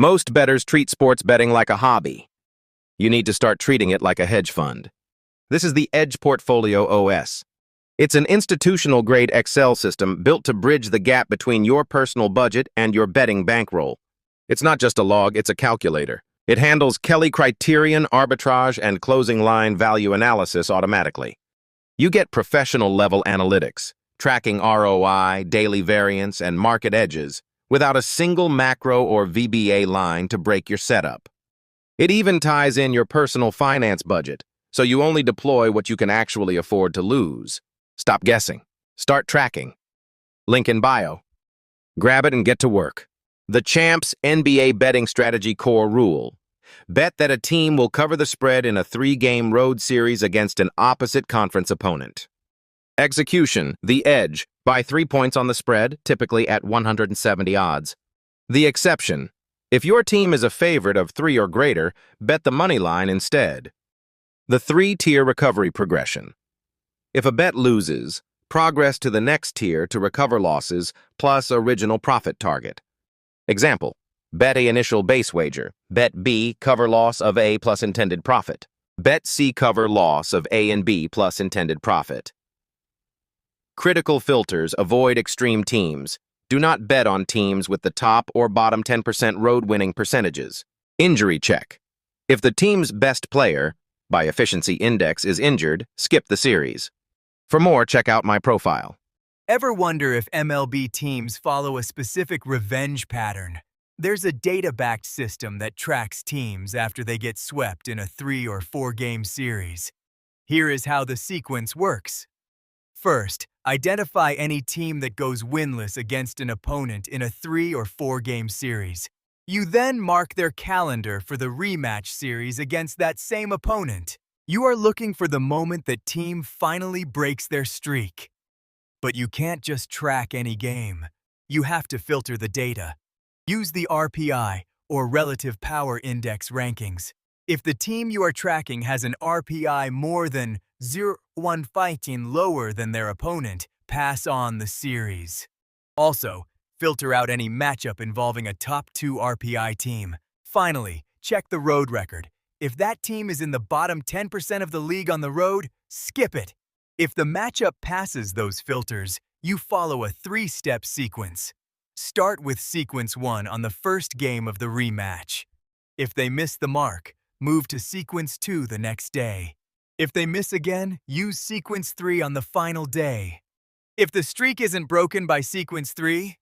Most bettors treat sports betting like a hobby. You need to start treating it like a hedge fund. This is the Edge Portfolio OS. It's an institutional-grade Excel system built to bridge the gap between your personal budget and your betting bankroll. It's not just a log, it's a calculator. It handles Kelly criterion, arbitrage, and closing line value analysis automatically. You get professional-level analytics, tracking ROI, daily variance, and market edges, without a single macro or VBA line to break your setup. It even ties in your personal finance budget, so you only deploy what you can actually afford to lose. Stop guessing. Start tracking. Link in bio. Grab it and get to work. The Champs NBA Betting Strategy Core Rule. Bet that a team will cover the spread in a 3-game road series against an opposite conference opponent. Execution, the edge, by 3 points on the spread, typically at 170 odds. The exception, if your team is a favorite of 3 or greater, bet the money line instead. The 3-tier recovery progression. If a bet loses, progress to the next tier to recover losses plus original profit target. Example, bet A initial base wager, bet B cover loss of A plus intended profit, bet C cover loss of A and B plus intended profit. Critical filters avoid extreme teams. Do not bet on teams with the top or bottom 10% road winning percentages. Injury check. If the team's best player, by efficiency index, is injured, skip the series. For more, check out my profile. Ever wonder if MLB teams follow a specific revenge pattern? There's a data-backed system that tracks teams after they get swept in a 3- or 4-game series. Here is how the sequence works. First, identify any team that goes winless against an opponent in a 3- or 4-game series. You then mark their calendar for the rematch series against that same opponent. You are looking for the moment that team finally breaks their streak. But you can't just track any game. You have to filter the data. Use the RPI, or Relative Power Index rankings. If the team you are tracking has an RPI more than 0.1 fighting lower than their opponent, pass on the series. Also, filter out any matchup involving a top 2 RPI team. Finally, check the road record. If that team is in the bottom 10% of the league on the road, skip it. If the matchup passes those filters, you follow a 3-step sequence. Start with sequence 1 on the first game of the rematch. If they miss the mark, move to sequence 2 the next day. If they miss again, use sequence 3 on the final day. If the streak isn't broken by sequence 3,